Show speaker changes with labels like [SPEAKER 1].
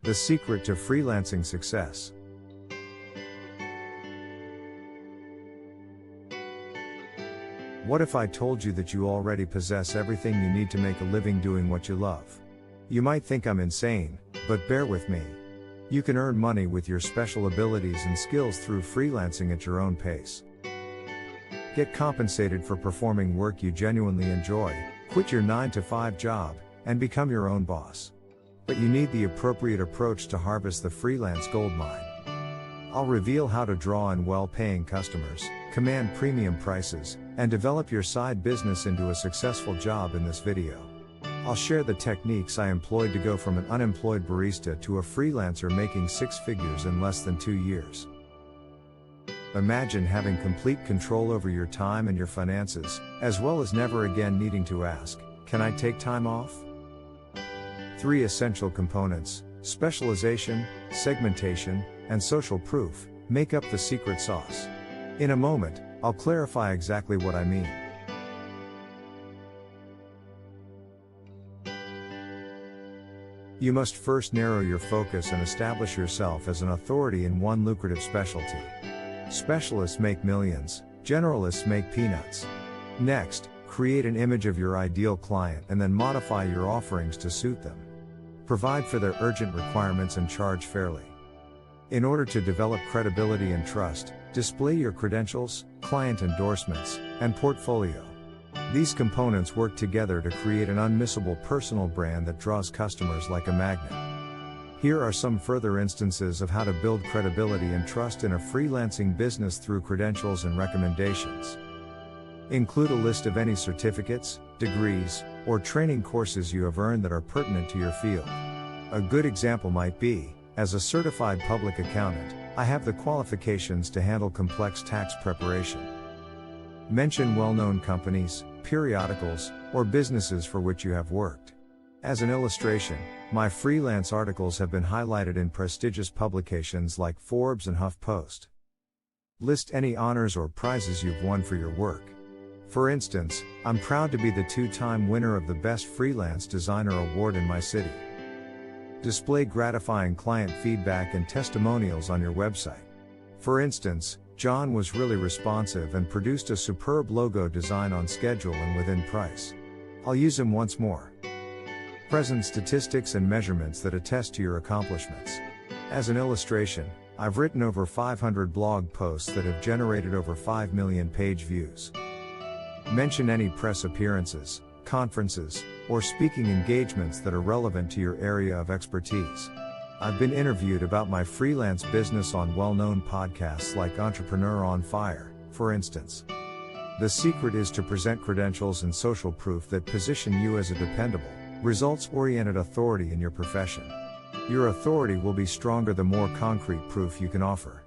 [SPEAKER 1] The secret to freelancing success. What if I told you that you already possess everything you need to make a living doing what you love? You might think I'm insane, but bear with me. You can earn money with your special abilities and skills through freelancing at your own pace. Get compensated for performing work you genuinely enjoy, quit your 9-to-5 job, and become your own boss. But you need the appropriate approach to harvest the freelance goldmine. I'll reveal how to draw in well-paying customers, command premium prices, and develop your side business into a successful job in this video. I'll share the techniques I employed to go from an unemployed barista to a freelancer making 6 figures in less than 2 years. Imagine having complete control over your time and your finances, as well as never again needing to ask, "Can I take time off?" 3 essential components: specialization, segmentation, and social proof, make up the secret sauce. In a moment, I'll clarify exactly what I mean. You must first narrow your focus and establish yourself as an authority in one lucrative specialty. Specialists make millions, generalists make peanuts. Next, create an image of your ideal client and then modify your offerings to suit them. Provide for their urgent requirements and charge fairly. In order to develop credibility and trust, display your credentials, client endorsements, and portfolio. These components work together to create an unmissable personal brand that draws customers like a magnet. Here are some further instances of how to build credibility and trust in a freelancing business through credentials and recommendations. Include a list of any certificates, degrees, or training courses you have earned that are pertinent to your field. A good example might be, as a certified public accountant, I have the qualifications to handle complex tax preparation. Mention well-known companies, periodicals, or businesses for which you have worked. As an illustration, my freelance articles have been highlighted in prestigious publications like Forbes and HuffPost. List any honors or prizes you've won for your work. For instance, I'm proud to be the 2-time winner of the Best Freelance Designer Award in my city. Display gratifying client feedback and testimonials on your website. For instance, John was really responsive and produced a superb logo design on schedule and within price. I'll use him once more. Present statistics and measurements that attest to your accomplishments. As an illustration, I've written over 500 blog posts that have generated over 5 million page views. Mention any press appearances, conferences, or speaking engagements that are relevant to your area of expertise. I've been interviewed about my freelance business on well-known podcasts like Entrepreneur on Fire, for instance. The secret is to present credentials and social proof that position you as a dependable, results-oriented authority in your profession. Your authority will be stronger the more concrete proof you can offer.